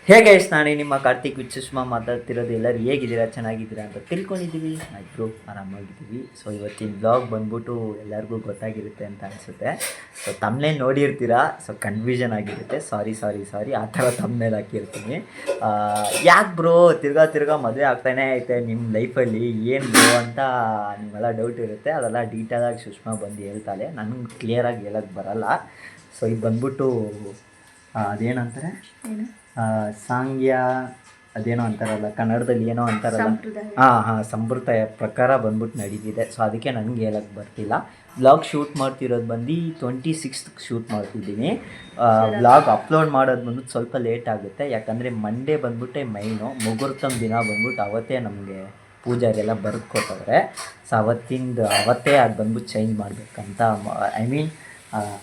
ಹೇಗೆ ನಾನು ನಿಮ್ಮ ಕಾರ್ತಿಕ್ ವಿತ್ ಸುಷ್ಮಾ ಮಾತಾಡ್ತಿರೋದು. ಎಲ್ಲರೂ ಹೇಗಿದ್ದೀರಾ, ಚೆನ್ನಾಗಿದ್ದೀರಾ ಅಂತ ತಿಳ್ಕೊಂಡಿದ್ದೀವಿ. ಆಯಿತು, ಆರಾಮಾಗಿದ್ದೀವಿ. ಸೊ ಇವತ್ತಿನ ಬ್ಲಾಗ್ ಬಂದ್ಬಿಟ್ಟು ಎಲ್ಲರಿಗೂ ಗೊತ್ತಾಗಿರುತ್ತೆ ಅಂತ ಅನಿಸುತ್ತೆ. ಸೊ ತಮ್ಮನೇ ನೋಡಿರ್ತೀರಾ, ಸೊ ಕನ್ಫ್ಯೂಷನ್ ಆಗಿರುತ್ತೆ. ಸಾರಿ ಆ ಥರ ತಮ್ಮನೇಲಿ ಹಾಕಿರ್ತೀನಿ. ಯಾಕೆ ಬ್ರೋ ತಿರ್ಗಾ ಮದುವೆ ಆಗ್ತಾನೆ ಐತೆ ನಿಮ್ಮ ಲೈಫಲ್ಲಿ, ಏನು ಬ್ರೋ ಅಂತ ನಿಮ್ಮೆಲ್ಲ ಡೌಟ್ ಇರುತ್ತೆ. ಅದೆಲ್ಲ ಡೀಟೇಲಾಗಿ ಸುಷ್ಮಾ ಬಂದು ಹೇಳ್ತಾಳೆ, ನನಗೆ ಕ್ಲಿಯರಾಗಿ ಹೇಳೋಕ್ಕೆ ಬರಲ್ಲ. ಸೊ ಇದು ಬಂದ್ಬಿಟ್ಟು ಅದೇನಂತಾರೆ, ಸಾಂಗ್ಯ ಅದೇನೋ ಅಂತಾರಲ್ಲ ಕನ್ನಡದಲ್ಲಿ, ಏನೋ ಅಂತಾರಲ್ಲ, ಹಾಂ ಸಂಪ್ರದಾಯ ಪ್ರಕಾರ ಬಂದ್ಬಿಟ್ಟು ನಡೀತಿದೆ. ಸೊ ಅದಕ್ಕೆ ನನಗೆ ಹೇಳಕ್ಕೆ ಬರ್ತಿಲ್ಲ. ವ್ಲಾಗ್ ಶೂಟ್ ಮಾಡ್ತಿರೋದು ಬಂದು 26th ಶೂಟ್ ಮಾಡ್ತಿದ್ದೀನಿ. ವ್ಲಾಗ್ ಅಪ್ಲೋಡ್ ಮಾಡೋದು ಬಂದ್ಬಿಟ್ಟು ಸ್ವಲ್ಪ ಲೇಟ್ ಆಗುತ್ತೆ, ಯಾಕಂದರೆ ಮಂಡೇ ಬಂದ್ಬಿಟ್ಟೆ ಮೈನು ಮುಹೂರ್ತಮ್ ದಿನ ಬಂದ್ಬಿಟ್ಟು ಅವತ್ತೇ ನಮಗೆ ಪೂಜಾರಿಗೆಲ್ಲ ಬರೆದು ಕೊಟ್ಟವ್ರೆ. ಸೊ ಅವತ್ತೇ ಅದು ಬಂದ್ಬಿಟ್ಟು ಚೇಂಜ್ ಮಾಡಬೇಕಂತ. ಐ ಮೀನ್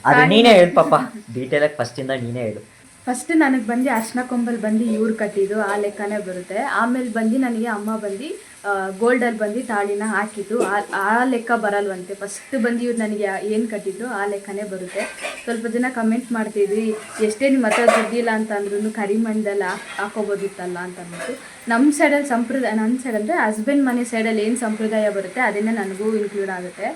ಅದು ನೀನೇ ಹೇಳು ಪಾಪ, ಡೀಟೇಲಾಗಿ ಫಸ್ಟಿಂದ ನೀನೇ ಹೇಳು. ಫಸ್ಟ್ ನನಗೆ ಬಂದು ಅರ್ಶಿನ ಕೊಂಬಲ್ ಬಂದು ಇವ್ರು ಕಟ್ಟಿದ್ದು ಆ ಲೆಕ್ಕನೇ ಬರುತ್ತೆ. ಆಮೇಲೆ ಬಂದು ನನಗೆ ಅಮ್ಮ ಬಂದು ಗೋಲ್ಡಲ್ಲಿ ಬಂದು ತಾಳಿನ ಹಾಕಿದ್ದು ಆ ಲೆಕ್ಕ ಬರಲ್ವಂತೆ. ಫಸ್ಟ್ ಬಂದು ಇವ್ರು ನನಗೆ ಏನು ಕಟ್ಟಿದ್ರು ಆ ಲೆಕ್ಕನೇ ಬರುತ್ತೆ. ಸ್ವಲ್ಪ ಜನ ಕಮೆಂಟ್ ಮಾಡ್ತಿದ್ವಿ, ಎಷ್ಟೇ ನಿಮ್ಮ ಹತ್ರ ದುಡ್ಡಿಲ್ಲ ಅಂತ ಅಂದ್ರೂ ಕರಿಮಣ್ಣದಲ್ಲಿ ಹಾಕೋಬೋದಿತ್ತಲ್ಲ ಅಂತ ಅಂದ್ಬಿಟ್ಟು. ನಮ್ಮ ಸೈಡಲ್ಲಿ ಸಂಪ್ರದಾಯ, ನನ್ನ ಸೈಡ್ ಅಂದರೆ ಹಸ್ಬೆಂಡ್ ಮನೆ ಸೈಡಲ್ಲಿ ಏನು ಸಂಪ್ರದಾಯ ಬರುತ್ತೆ ಅದನ್ನೇ ನನಗೂ ಇನ್ಕ್ಲೂಡ್ ಆಗುತ್ತೆ.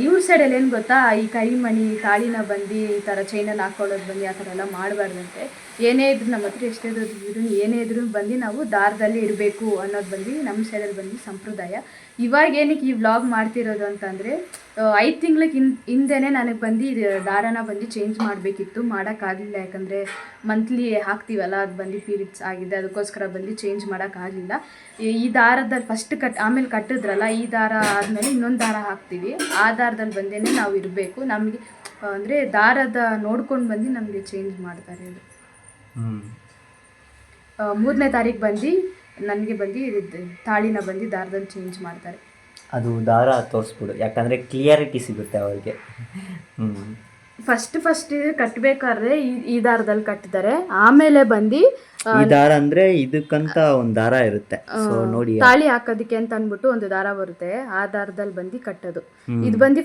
ಇವ್ರ ಸೈಡಲ್ಲಿ ಏನು ಗೊತ್ತಾ, ಈ ಕೈಮಣಿ ತಾಳಿನ ಬಂದು ಈ ಥರ ಚೈನಲ್ಲಿ ಹಾಕೊಳ್ಳೋದು ಬಂದು ಆ ಥರ ಎಲ್ಲ ಮಾಡಬಾರ್ದಂತೆ. ಏನೇ ಇದ್ರು ನಮ್ಮ ಹತ್ರ ಎಷ್ಟೇ ಇದ್ರು ಏನೇ ಇದ್ರೂ ಬಂದು ನಾವು ದಾರದಲ್ಲಿ ಇಡಬೇಕು ಅನ್ನೋದು ಬಂದು ನಮ್ಮ ಸೈಡಲ್ಲಿ ಬಂದು ಸಂಪ್ರದಾಯ. ಇವಾಗ ಏನಕ್ಕೆ ಈ ವ್ಲಾಗ್ ಮಾಡ್ತಿರೋದು ಅಂತಂದರೆ 5 ತಿಂಗ್ಳಿಗೆ ಹಿಂದೆನೇ ನನಗೆ ಬಂದು ದಾರನ ಬಂದು ಚೇಂಜ್ ಮಾಡಬೇಕಿತ್ತು, ಮಾಡೋಕ್ಕಾಗಲಿಲ್ಲ. ಯಾಕಂದರೆ ಮಂತ್ಲಿ ಹಾಕ್ತೀವಲ್ಲ, ಅದು ಬಂದು ಪೀರಿಯಡ್ಸ್ ಆಗಿದೆ, ಅದಕ್ಕೋಸ್ಕರ ಬಂದು ಚೇಂಜ್ ಮಾಡೋಕ್ಕಾಗಲಿಲ್ಲ. ಈ ದಾರದಲ್ಲಿ ಫಸ್ಟ್ ಆಮೇಲೆ ಕಟ್ಟಿದ್ರಲ್ಲ, ಈ ದಾರ ಆದಮೇಲೆ ಇನ್ನೊಂದು ದಾರ ಹಾಕ್ತೀವಿ. ಆ ದಾರದಲ್ಲಿ ಬಂದೇ ನಾವು ಇರಬೇಕು. ನಮಗೆ ಅಂದರೆ ದಾರದ ನೋಡ್ಕೊಂಡು ಬಂದು ನಮಗೆ ಚೇಂಜ್ ಮಾಡ್ತಾರೆ. ಅದು 3ನೇ ತಾರೀಕು ಬಂದು ನನಗೆ ಬಂದು ತಾಳಿನ ಬಂದು ದಾರದಲ್ಲಿ ಚೇಂಜ್ ಮಾಡ್ತಾರೆ. ಅದು ದಾರ ತೋರಿಸ್ಬಿಡು, ಯಾಕಂದರೆ ಕ್ಲಿಯರಿಟಿ ಸಿಗುತ್ತೆ ಅವ್ರಿಗೆ. ಫಸ್ಟ್ ಕಟ್ಟಬೇಕಾದ್ರೆ ಈ ದಾರದಲ್ಲಿ ಕಟ್ಟಿದ್ದಾರೆ. ಆಮೇಲೆ ಬಂದು ಈ ದಾರ ಅಂದರೆ ಇದಕ್ಕಂತ ಒಂದು ದಾರ ಇರುತ್ತೆ, ಸೊ ನೋಡಿ ತಾಳಿ ಹಾಕೋದಕ್ಕೆ ಅಂತ ಅಂದ್ಬಿಟ್ಟು ಒಂದು ದಾರ ಬರುತ್ತೆ, ಆ ದಾರದಲ್ಲಿ ಬಂದು ಕಟ್ಟೋದು. ಇದು ಬಂದು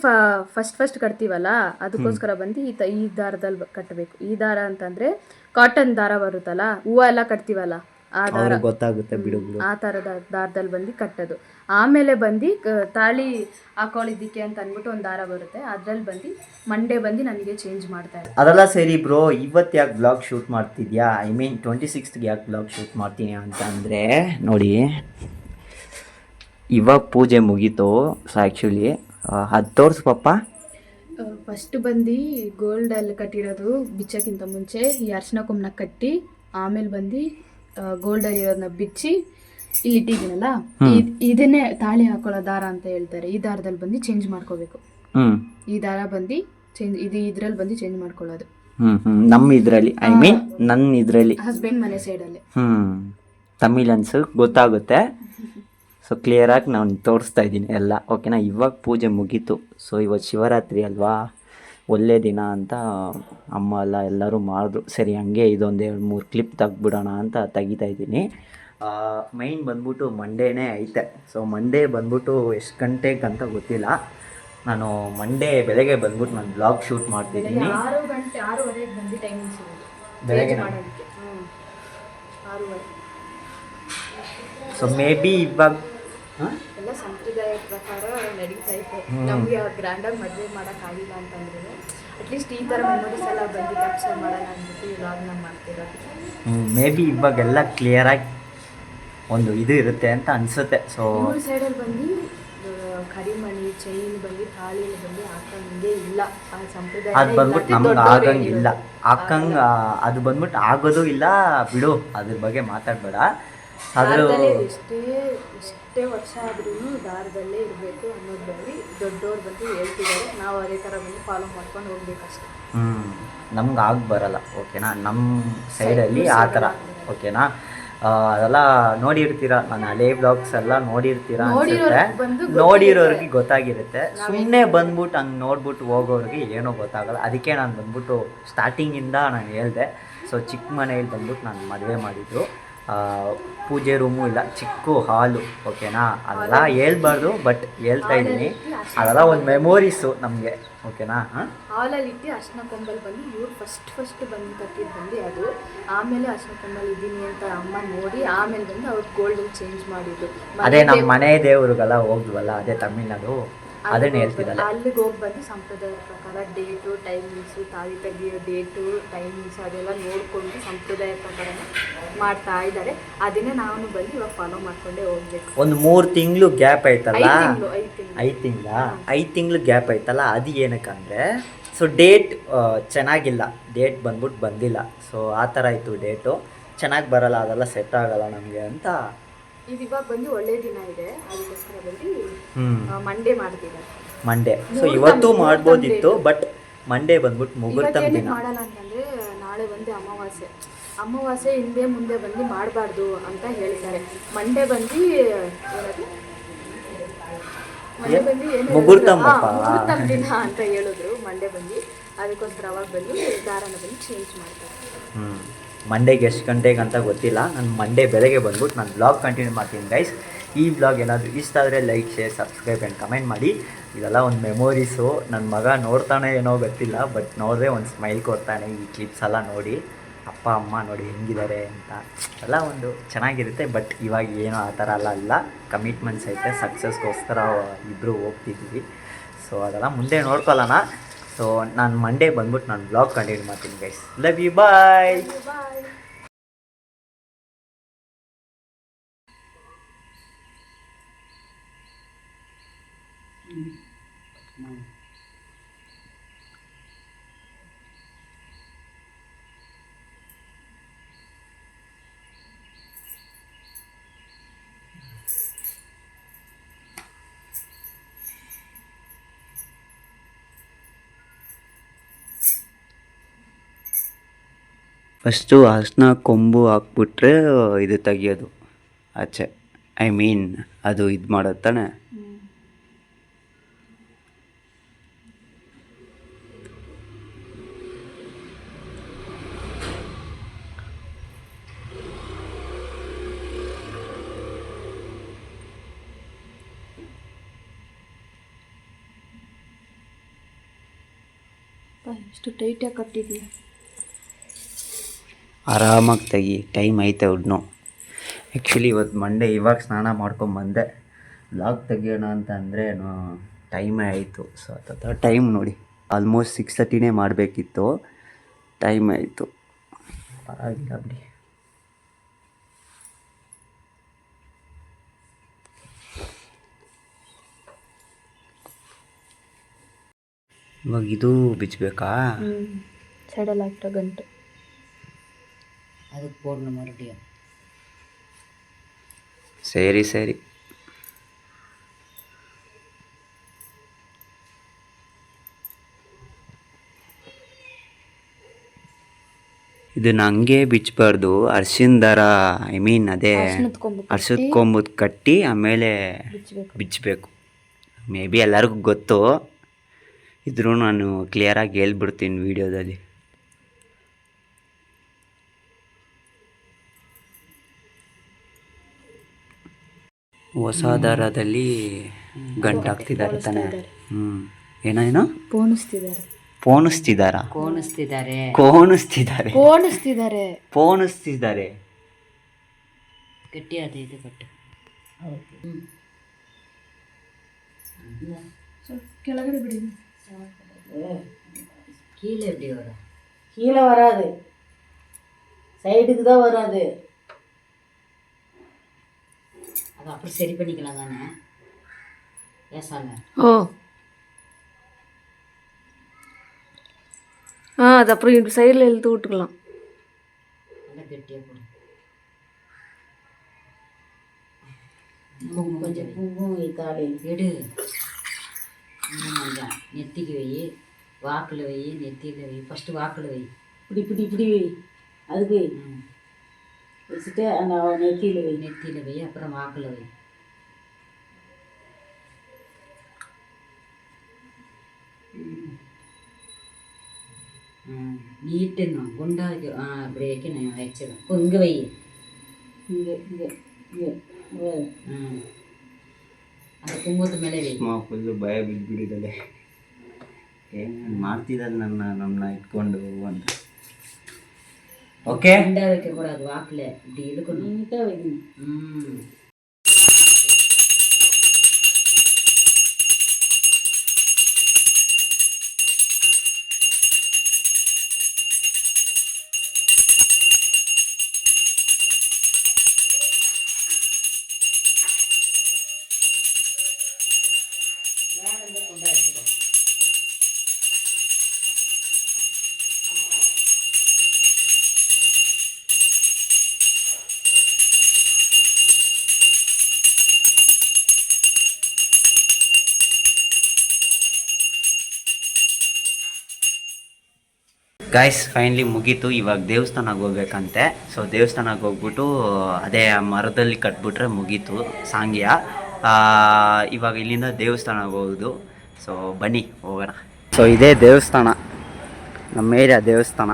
ಫಸ್ಟ್ ಕಟ್ತೀವಲ್ಲ, ಅದಕ್ಕೋಸ್ಕರ ಬಂದು ಈ ದಾರದಲ್ಲಿ ಕಟ್ಟಬೇಕು. ಈ ದಾರ ಅಂತಂದರೆ ಕಾಟನ್ ದಾರ ಬರುತ್ತಲ್ಲ, ಹೂವು ಎಲ್ಲ ಕಟ್ತೀವಲ್ಲ ಆ ದಾರ, ಗೊತ್ತಾಗುತ್ತೆ ಬಿಡು. ಆ ಥರದ ದಾರದಲ್ಲಿ ಬಂದು ಕಟ್ಟೋದು. ಆಮೇಲೆ ಬಂದು ತಾಳಿ ಹಾಕೊಳ್ಳಿದ್ದಕ್ಕೆ ಅಂತ ಅಂದ್ಬಿಟ್ಟು ಒಂದು ದಾರ ಬರುತ್ತೆ, ಅದ್ರಲ್ಲಿ ಬಂದು ಮಂಡೇ ಬಂದು ನನಗೆ ಚೇಂಜ್ ಮಾಡ್ತಾರೆ. ಅದೆಲ್ಲ ಸರಿ ಬ್ರೋ, ಇವತ್ತು ಯಾಕೆ ಬ್ಲಾಗ್ ಶೂಟ್ ಮಾಡ್ತಿದ್ಯಾ, ಐ ಮೀನ್ 26th ಯಾಕೆ ಬ್ಲಾಗ್ ಶೂಟ್ ಮಾಡ್ತೀನಿ ಅಂತ ಅಂದರೆ, ನೋಡಿ ಇವಾಗ ಪೂಜೆ ಮುಗೀತು. ಸೊ ಆ್ಯಕ್ಚುಲಿ ಅದು ತೋರಿಸು ಪಾಪ. ಫಸ್ಟ್ ಬಂದು ಗೋಲ್ಡಲ್ಲಿ ಕಟ್ಟಿರೋದು ಬಿಚ್ಚೋಕ್ಕಿಂತ ಮುಂಚೆ ಈ ಅರ್ಶಿನ ಕುಂಕುಮ ಕಟ್ಟಿ, ಆಮೇಲೆ ಬಂದು ಗೋಲ್ಡಲ್ಲಿ ಇರೋದನ್ನ ಬಿಚ್ಚಿ ಇಲ್ಲಿ ಇಟ್ಟಿದ್ದೀನಲ್ಲ, ಇದನ್ನೇ ತಾಳಿ ಹಾಕೊಳ್ಳೋ ದಾರ ಅಂತ ಹೇಳ್ತಾರೆ. ಈ ದಾರದಲ್ಲಿ ಬಂದು ಚೇಂಜ್ ಮಾಡ್ಕೋಬೇಕು. ಈ ದಾರ ಬಂದು ಚೇಂಜ್ ಇದ್ರಲ್ಲಿ ಬಂದು ಚೇಂಜ್ ಮಾಡ್ಕೊಳ್ಳೋದು. ನಮ್ಮ ಇದರಲ್ಲಿ, ಐ ಮೀನ್ ನನ್ನ ಇದರಲ್ಲಿ, ಹಸ್ಬೆಂಡ್ ಮನೆ ಸೈಡಲ್ಲಿ. ತಮಿಳ್ ಅನ್ಸು ಗೊತ್ತಾಗುತ್ತೆ. ಸೊ ಕ್ಲಿಯರಾಗಿ ನಾನು ತೋರಿಸ್ತಾ ಇದ್ದೀನಿ ಎಲ್ಲ, ಓಕೆನಾ. ಇವಾಗ ಪೂಜೆ ಮುಗೀತು. ಸೊ ಇವತ್ತು ಶಿವರಾತ್ರಿ ಅಲ್ವಾ, ಒಳ್ಳೆ ದಿನ ಅಂತ ಅಮ್ಮ ಎಲ್ಲರೂ ಮಾಡಿದ್ರು. ಸರಿ ಹಂಗೆ ಇದೊಂದು 2-3 ಕ್ಲಿಪ್ ತೆಗ್ಬಿಡೋಣ ಅಂತ ತೆಗಿತಾ ಇದ್ದೀನಿ. ಮೈನ್ ಬಂದ್ಬಿಟ್ಟು ಮಂಡೇನೇ ಐತೆ. ಸೊ ಮಂಡೇ ಬಂದ್ಬಿಟ್ಟು ಎಷ್ಟು ಗಂಟೆಗೆ ಅಂತ ಗೊತ್ತಿಲ್ಲ. ನಾನು ಮಂಡೇ ಬೆಳಗ್ಗೆ ಬಂದ್ಬಿಟ್ಟು ನಾನು ಬ್ಲಾಗ್ ಶೂಟ್ ಮಾಡ್ತಿದ್ದೀನಿ. 6:30 ಬಂದು ಟೈಮಿಂಗ್ಸ್ ಬೆಳಗ್ಗೆ. ಸೊ ಮೇ ಬಿ ಇವಾಗ ಎಲ್ಲ ಸಂಪ್ರದಾಯ ಪ್ರಕಾರ ನಡೀತಾ ಇತ್ತು. ನಮಗೆ ಗ್ರ್ಯಾಂಡಾಗಿ ಮದುವೆ ಮಾಡೋಕ್ಕಾಗಿಲ್ಲ ಅಂತಂದ್ರೆ ಅಟ್ಲೀಸ್ಟ್ ಈ ಥರ ಮೆಮೊರೀಸ್ ಎಲ್ಲ ಬಂದು ಕ್ಯಾಪ್ಚರ್ ಮಾಡೋಣ ಅಂದ್ಬಿಟ್ಟು ವ್ಲಾಗ್ನ ಮಾಡ್ತಿರೋದು. ಮೇ ಬಿ ಇವಾಗೆಲ್ಲ ಕ್ಲಿಯರಾಗಿ ಒಂದು ಇದು ಇರುತ್ತೆ ಅಂತ ಅನಿಸುತ್ತೆ. ಸೊ ಊರ ಸೈಡಲ್ಲಿ ಬಂದು ಕರಿಮಣಿ ಚೈನ್ ಬಂದು ತಾಳಿಯಲ್ಲಿ ಬಂದು ಹಾಕಂಗೆ ಇಲ್ಲ. ಆ ಸಂಪ್ರದಾಯ ಅದು ಬಂದ್ಬಿಟ್ಟು ನಮ್ಗೆ ಆಗಂಗಿಲ್ಲ, ಅದು ಬಂದ್ಬಿಟ್ಟು ಆಗೋದು ಇಲ್ಲ ಬಿಡು, ಅದ್ರ ಬಗ್ಗೆ ಮಾತಾಡಬೇಡ. ಆದರೂ ಎಷ್ಟೇ ವರ್ಷ ಆದ್ರೂ ದಾರದಲ್ಲೇ ಇರಬೇಕು ಅನ್ನೋದು ಬಂದು ದೊಡ್ಡವ್ರು ಬಂದು ಹೇಳ್ತಿದ್ದಾರೆ. ನಾವು ಅದೇ ಥರ ಬಂದು ಫಾಲೋ ಮಾಡ್ಕೊಂಡು ಹೋಗ್ಬೇಕಷ್ಟೆ. ನಮ್ಗೆ ಆಗಿ ಬರಲ್ಲ, ಓಕೆನಾ. ನಮ್ಮ ಸೈಡಲ್ಲಿ ಆ ಥರ, ಓಕೆನಾ. ಅದೆಲ್ಲ ನೋಡಿರ್ತೀರ, ನಾನು ಹಳೆ ಬ್ಲಾಗ್ಸ್ ಎಲ್ಲ ನೋಡಿರ್ತೀರ ಅನ್ಸುತ್ತೆ. ನೋಡಿರೋರಿಗೆ ಗೊತ್ತಾಗಿರುತ್ತೆ. ಸುಮ್ಮನೆ ಬಂದ್ಬಿಟ್ಟು ಹಂಗೆ ನೋಡ್ಬಿಟ್ಟು ಹೋಗೋರಿಗೆ ಏನೋ ಗೊತ್ತಾಗಲ್ಲ. ಅದಕ್ಕೆ ನಾನು ಬಂದ್ಬಿಟ್ಟು ಸ್ಟಾರ್ಟಿಂಗಿಂದ ನಾನು ಹೇಳಿದೆ. ಸೊ ಚಿಕ್ಕ ಮನೆಯಲ್ಲಿ ಬಂದ್ಬಿಟ್ಟು ನಾನು ಮದುವೆ ಮಾಡಿದ್ದು. ಪೂಜೆ ರೂಮು ಇಲ್ಲ, ಚಿಕ್ಕ ಹಾಲು. ಓಕೆನಾ, ಅದೆಲ್ಲ ಹೇಳ್ಬಾರ್ದು, ಬಟ್ ಹೇಳ್ತಾ ಇದ್ದೀನಿ. ಅದೆಲ್ಲ ಒಂದು ಮೆಮೊರೀಸು ನಮಗೆ. ಓಕೆನಾ. ಹಾಲಲ್ಲಿ ಇಟ್ಟು ಅರ್ಶಿನ ಕೊಂಬಲ್ ಬಂದು ಇವ್ರು ಫಸ್ಟ್ ಬಂದು ಕಟ್ಟಿದ್ದು ಬಂದು ಅದು. ಆಮೇಲೆ ಅರ್ಶಿನ ಕೊಂಬಲ್ ಇದ್ದೀನಿ ಅಂತ ಅಮ್ಮ ನೋಡಿ ಆಮೇಲೆ ಬಂದು ಅವ್ರು ಗೋಲ್ಡಲ್ಲಿ ಚೇಂಜ್ ಮಾಡಿದ್ದು. ಅದೇ ನಮ್ಮ ಮನೆ ದೇವ್ರಿಗೆಲ್ಲ ಹೋಗ್ದ್ವಲ್ಲ, ಅದೇ ತಮಿಳ್ನಾಡು, ಅದನ್ನ ಹೇಳ್ತಿದ್ದಲ್ಲ. ಅಲ್ಲಿಗೆ ಹೋಗಿ ಬಂದು ಸಂಪ್ರದಾಯದ ಪ್ರಕಾರ ಡೇಟು ಟೈಮಿಂಗ್ಸು, ತಾಳಿ ತೆಗಿಯೋ ಡೇಟು ಟೈಮಿಂಗ್ಸು ಅದೆಲ್ಲ ನೋಡಿಕೊಂಡು ಸಂಪ್ರದಾಯ ಪ್ರಕಾರ ಮಾಡ್ತಾ ಇದ್ದಾರೆ. ಅದನ್ನೇ ನಾವು ಬಂದು ಇವಾಗ ಫಾಲೋ ಮಾಡ್ಕೊಂಡೇ ಹೋಗ್ಬೇಕು. ಒಂದು 3 ತಿಂಗಳು ಗ್ಯಾಪ್ ಆಯ್ತಲ್ಲ, 5 ತಿಂಗಳು ಗ್ಯಾಪ್ ಆಯ್ತಲ್ಲ, ಅದು ಏನಕ್ಕಂದರೆ ಸೊ ಡೇಟ್ ಚೆನ್ನಾಗಿಲ್ಲ, ಡೇಟ್ ಬಂದಿಲ್ಲ. ಸೊ ಆ ಥರ ಇತ್ತು, ಡೇಟು ಚೆನ್ನಾಗಿ ಬರಲ್ಲ, ಅದೆಲ್ಲ ಸೆಟ್ ಆಗಲ್ಲ ನಮಗೆ ಅಂತ. ಇದು ಇವಾಗ ಬಂದು ಒಳ್ಳೆ ದಿನ ಇದೆ, ಅದಕ್ಕೋಸ್ಕರ ಬಂದು ಮಂಡೇ ಮಾಡ್ತಿದ್ದಾರೆ. ಮಂಡೇ, ಸೊ ಇವತ್ತು ಮಾಡ್ಬೋದಿತ್ತು, ಬಟ್ ಮಂಡೇ ಬಂದ್ಬಿಟ್ಟು ಮುಹೂರ್ತ ದಿನ ಮಾಡಲ್ಲ ಅಂತಂದರೆ ನಾಳೆ ಬಂದು ಅಮಾವಾಸ್ಯೆ ಹಿಂದೆ ಮುಂದೆ ಬಂದು ಮಾಡಬಾರ್ದು ಅಂತ ಹೇಳ್ತಾರೆ. ಮಂಡೇ ಬಂದು ಮುಹೂರ್ತ ದಿನ ಅಂತ ಹೇಳಿದ್ರು. ಮಂಡೇ ಬಂದು ಅದಕ್ಕೋಸ್ಕರ ಅವಾಗ ಬಂದು ದಾರನ ಬಂದು ಚೇಂಜ್ ಮಾಡ್ತಾರೆ. ಮಂಡೇಗೆ ಎಷ್ಟು ಗಂಟೆಗೆ ಅಂತ ಗೊತ್ತಿಲ್ಲ. ನಾನು ಮಂಡೇ ಬೆಳಗ್ಗೆ ಬಂದ್ಬಿಟ್ಟು ನಾನು ಬ್ಲಾಗ್ ಕಂಟಿನ್ಯೂ ಮಾಡ್ತೀನಿ ಗೈಸ್. ಈ ಬ್ಲಾಗ್ ಏನಾದರೂ ಇಷ್ಟ ಆದರೆ like, share, subscribe and comment ಮಾಡಿ. ಇದೆಲ್ಲ ಒಂದು ಮೆಮೊರೀಸು. ನನ್ನ ಮಗ ನೋಡ್ತಾನೆ ಏನೋ ಗೊತ್ತಿಲ್ಲ, ಬಟ್ ನೋಡಿದ್ರೆ ಒಂದು ಸ್ಮೈಲ್ ಕೊಡ್ತಾನೆ ಈ ಕ್ಲಿಪ್ಸ್ ಎಲ್ಲ ನೋಡಿ. ಅಪ್ಪ ಅಮ್ಮ ನೋಡಿ ಹೆಂಗಿದ್ದಾರೆ ಅಂತ ಎಲ್ಲ ಒಂದು ಚೆನ್ನಾಗಿರುತ್ತೆ. ಬಟ್ ಇವಾಗ ಏನೋ ಆ ಥರ ಎಲ್ಲ ಕಮಿಟ್ಮೆಂಟ್ಸ್ ಐತೆ, ಸಕ್ಸಸ್ಗೋಸ್ಕರ ಇಬ್ಬರು ಹೋಗ್ತಿದ್ದೀವಿ. ಸೊ ಅದೆಲ್ಲ ಮುಂದೆ ನೋಡ್ಕೊಳ್ಳೋಣ. ಸೊ ನಾನು ಮಂಡೇ ಬಂದ್ಬಿಟ್ಟು ನಾನು ಬ್ಲಾಗ್ ಕಂಟಿನ್ಯೂ ಮಾಡ್ತೀನಿ guys. Love you, bye. First ಅರ್ಶಿನ ಕೊಂಬು ಹಾಕ್ಬಿಟ್ರೆ ಇದು ತೆಗಿಯೋದು ಆಚೆ, ಐ ಮೀನ್ ಅದು ಇದು ಮಾಡೋದು ತಾನೆ. ಎಷ್ಟು ಟೈಟಾಗಿ ಕಟ್ಟಿದ್ದೀಯ. ಆರಾಮಾಗಿ ತೆಗಿ, ಟೈಮ್ ಐತೆ ಉಡ್ನು. ಆ್ಯಕ್ಚುಲಿ ಇವತ್ತು ಮಂಡೇ, ಇವಾಗ ಸ್ನಾನ ಮಾಡ್ಕೊಂಬಂದೆ. ಬ್ಲಾಗ್ ತೆಗಿಯೋಣ ಅಂತ ಅಂದರೆ ಟೈಮೇ ಆಯಿತು. ಸೊ ಅಥವಾ ಟೈಮ್ ನೋಡಿ, ಆಲ್ಮೋಸ್ಟ್ 6:30 ಮಾಡಬೇಕಿತ್ತು, ಟೈಮ್ ಆಯಿತು. ಪರವಾಗಿಲ್ಲ ಬಿಡಿ. ಇವಾಗ ಇದು ಬಿಚ್ಚಬೇಕಾ? ಸೈಡಲ್ಲಿ ಹಾಕ್ತಾ ಗಂಟು ಅದಕ್ಕೆ ಪೂರ್ಣ ಮರಡಿಯ. ಸರಿ ಇದನ್ನ ಹಂಗೆ ಬಿಚ್ಚಬಾರ್ದು, ಅರ್ಶಿನ ದಾರ, ಐ ಮೀನ್ ಅದೇ ಅರ್ಶದ ಕೊಂಬುದು ಕಟ್ಟಿ ಆಮೇಲೆ ಬಿಚ್ಚಬೇಕು. ಮೇ ಬಿ ಎಲ್ಲರಿಗೂ ಗೊತ್ತು, ಇದ್ರೂ ನಾನು ಕ್ಲಿಯರಾಗಿ ಹೇಳ್ಬಿಡ್ತೀನಿ ವಿಡಿಯೋದಲ್ಲಿ. ಹೊಸ ದಾರದಲ್ಲಿ ಗಂಟು ಹಾಕ್ತಿದ್ದಾರೆ ತಾನೆ. ಏನೋ ಪೋಣಿಸ್ತಿದ್ದಾರೆ. ಗಟ್ಟಿ ಅದೇ ಇದು ಕಟ್ಟು. ಕೆಳಗಡೆ ಬಿಡಿ, கீழே எப்படி வரும்? கீழே வராது, சைடுக்கு தான் வராது. அது அப்புறம் சரி பண்ணிக்கலாம் தானே ஏசாங்க. அது அப்புறம் இந்த சைடில் இழுத்து விட்டுக்கலாம். நல்லா கெட்டியாக போடும். கொஞ்சம் பூவும் தாலி எடு. இன்னும் கொஞ்சம் நெத்திக்கு வை, வாக்கில் வை, நெத்தியில் வை. ஃபஸ்ட்டு வாக்கில் வை, இப்படி வை. அதுக்கு வச்சுட்டு அந்த நெத்தியில் வை, அப்புறம் வாக்கில் வை. நீட்டுங்க குண்டா அப்படி வைக்கணும். வச்சிடும் இங்கே வை. ಹಿಂಗೆ ಹಿಂಗೆ ಹಿಂಗೆ ಅದು ಕುಂಭದ ಮೇಲೆ ಫುಲ್ಲು ಭಯ ಬಿದ್ದುಬಿಟ್ಟಿದ್ದಾಳೆ. ಏನು ಮಾಡ್ತಿದ್ದಾಳೆ ನಮ್ಮನ್ನ ಇಟ್ಕೊಂಡು ಅಂತ. ಓಕೆ ಹಿಂಡಕ್ಕೆ ಕೂಡ ಅದು ಹಾಕ್ಲೆ ಇಳ್ಕೊಂಡು ನೀಟಾಗಿ. ಗಾಯ್ಸ್ ಫೈನಲಿ ಮುಗೀತು. ಇವಾಗ ದೇವಸ್ಥಾನಕ್ಕೆ ಹೋಗ್ಬೇಕಂತೆ. ಸೊ ದೇವಸ್ಥಾನಕ್ಕೆ ಹೋಗ್ಬಿಟ್ಟು ಅದೇ ಮರದಲ್ಲಿ ಕಟ್ಬಿಟ್ರೆ ಮುಗೀತು ಸಾಂಗ್ಯ. ಇವಾಗ ಇಲ್ಲಿಂದ ದೇವಸ್ಥಾನಕ್ಕೆ ಹೋಗೋದು. ಸೊ ಬನ್ನಿ ಹೋಗೋಣ. ಸೊ ಇದೇ ದೇವಸ್ಥಾನ, ನಮ್ಮ ಏರಿಯಾ ದೇವಸ್ಥಾನ.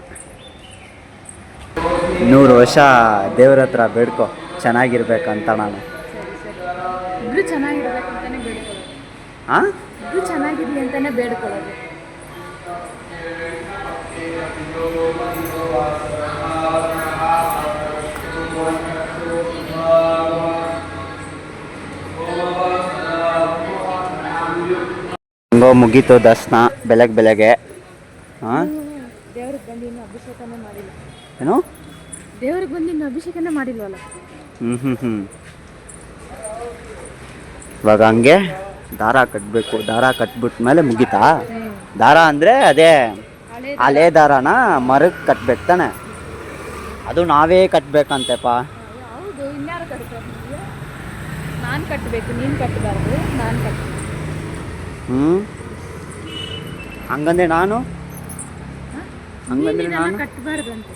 100 ವರ್ಷ ದೇವ್ರ ಹತ್ರ ಬೇಡ್ಕೊ ಚೆನ್ನಾಗಿರ್ಬೇಕಂತ ನಾನು. ಇಬ್ರು ಚೆನ್ನಾಗಿರ್ಬೇಕು ಅಂತಾನೆ ಬೇಡ್ಕೊಳ್ಳೋದು. ಹಾಂ, ಇಬ್ರು ಚೆನ್ನಾಗಿರ್ಲಿ ಅಂತಾನೆ ಬೇಡ್ಕೊಳ್ಳೋದು. ಹಂಗೋ ಮುಗೀತು ದರ್ಶನ ಬೆಳಗ್ಗೆ. ಹಾಂ, ದೇವ್ರಿಗೆ ಬಂದು ಇನ್ನೂ ಅಭಿಷೇಕನೇ ಮಾಡಿಲ್ಲ. ಏನು ದೇವ್ರಿಗೆ ಬಂದು ಇನ್ನೂ ಅಭಿಷೇಕನೇ ಮಾಡಿಲ್ವಲ್ಲ. ಇವಾಗ ಹಂಗೆ ದಾರ ಕಟ್ಟಬೇಕು. ದಾರ ಕಟ್ಬಿಟ್ಮೇಲೆ ಮುಗೀತಾ? ದಾರ ಅಂದರೆ ಅದೇ ಹಳೆ ದಾರನ ಮರಕ್ಕೆ ಕಟ್ಬೇಕು ತಾನೆ? ಅದು ನಾವೇ ಕಟ್ಬೇಕಂತೆಪ್ಪ. ಹೌದು, ಇನ್ಯಾರು ಕಟ್ತಾರೆ? ನಾನು ಕಟ್ಟಬೇಕು, ನೀನು ಕಟ್ಟಬಾರ್ದು, ನಾನು ಕಟ್ಟಬೇಕು. ಹಂಗಂದ್ರೆ ನಾನು ಕಟ್ಟಬಾರ್ದು ಅಂತ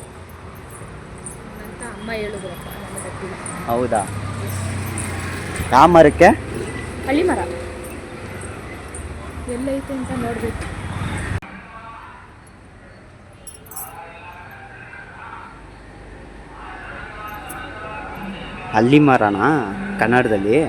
ಅಮ್ಮ ಹೇಳಿದ್ರಪ್ಪ, ನನಗೆ ಗೊತ್ತಿಲ್ಲ. ಹೌದಾ? ಯಾವ ಮರಕ್ಕೆ? ಹಳ್ಳಿ ಮರ ಎಲ್ಲೈತೆ ಅಂತ ನೋಡ್ಬೇಕು. ಹಳ್ಳಿ ಮರನಾ ಕನ್ನಡದಲ್ಲಿ?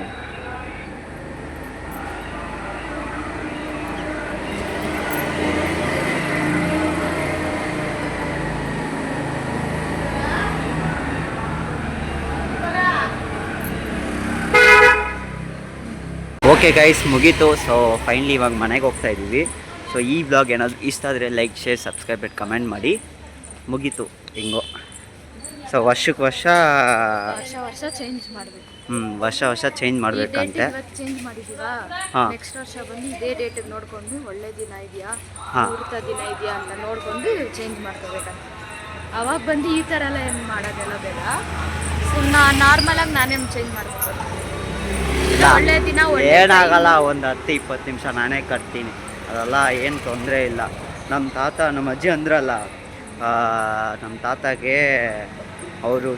ಓಕೆ ಗೈಸ್, ಮುಗೀತು. ಸೊ ಫೈನಲಿ ಇವಾಗ ಮನೆಗೆ ಹೋಗ್ತಾ ಇದ್ದೀವಿ. ಸೊ ಈ ವ್ಲಾಗ್ ಏನಾದರೂ ಇಷ್ಟ ಆದರೆ ಲೈಕ್, ಶೇರ್, ಸಬ್ಸ್ಕ್ರೈಬ್ ಬಿಟ್ಟು ಕಮೆಂಟ್ ಮಾಡಿ. ಮುಗೀತು ಹಿಂಗೋ. ಸೊ ವರ್ಷಕ್ಕೆ ವರ್ಷ ಚೇಂಜ್ ಮಾಡಬೇಕು. ವರ್ಷ ಚೇಂಜ್ ಮಾಡಬೇಕಂತೆ. ಚೇಂಜ್ ಮಾಡಿದ್ದೀವಾ? ನೆಕ್ಸ್ಟ್ ವರ್ಷ ಬಂದು ಇದೇ ಡೇಟಿಗೆ ನೋಡಿಕೊಂಡು ಒಳ್ಳೆ ದಿನ ಇದೆಯಾ, ಮುಹೂರ್ತ ದಿನ ಇದೆಯಾ ಅಂತ ನೋಡಿಕೊಂಡು ಚೇಂಜ್ ಮಾಡ್ಕೋಬೇಕಂತ. ಅವಾಗ ಬಂದು ಈ ಥರ ಎಲ್ಲ ಏನು ಮಾಡೋದೆಲ್ಲ ಬೇಡ. ಸುಮ್ಮನೆ ನಾರ್ಮಲಾಗಿ ನಾನೇ ಚೇಂಜ್ ಮಾಡ್ಬೇಕು. ಒಳ್ಳೆ ದಿನ ಏನಾಗಲ್ಲ, ಒಂದು 10-20 ನಿಮಿಷ ನಾನೇ ಕಟ್ತೀನಿ. ಅದೆಲ್ಲ ಏನು ತೊಂದರೆ ಇಲ್ಲ. ನಮ್ಮ ಅಜ್ಜಿ ಅಂದ್ರಲ್ಲ, ನಮ್ಮ ತಾತಗೆ ಅವರು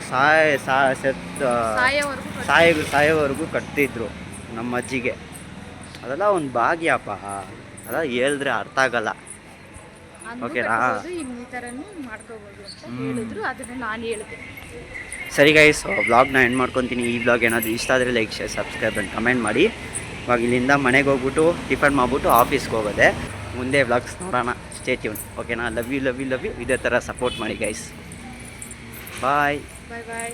ಸಾಯೋವರೆಗೂ ಕಟ್ತಿದ್ರು ನಮ್ಮ ಅಜ್ಜಿಗೆ. ಅದೆಲ್ಲ ಒಂದು ಭಾಗ್ಯಪ್ಪ, ಅದ ಹೇಳಿದ್ರೆ ಅರ್ಥ ಆಗಲ್ಲ. ಓಕೆನಾ? ಸರಿ ಗೈಸ್, ವ್ಲಾಗ್ನ ಎಂಡ್ ಮಾಡ್ಕೊತೀನಿ. ಈ ವ್ಲಾಗ್ ಏನಾದರೂ ಇಷ್ಟ ಆದರೆ like, share, subscribe and comment ಮಾಡಿ. ಇವಾಗ ಇಲ್ಲಿಂದ ಮನೆಗೆ ಹೋಗ್ಬಿಟ್ಟು ಟಿಫನ್ ಮಾಡಿಬಿಟ್ಟು ಆಫೀಸ್ಗೆ ಹೋಗೋದೆ. ಮುಂದೆ ವ್ಲಾಗ್ಸ್ ನೋಡೋಣ. Stay tune. ಓಕೆನಾ? Love you. ಇದೇ ಥರ ಸಪೋರ್ಟ್ ಮಾಡಿ ಗೈಸ್. ಬಾಯ್. ಬಾಯ್.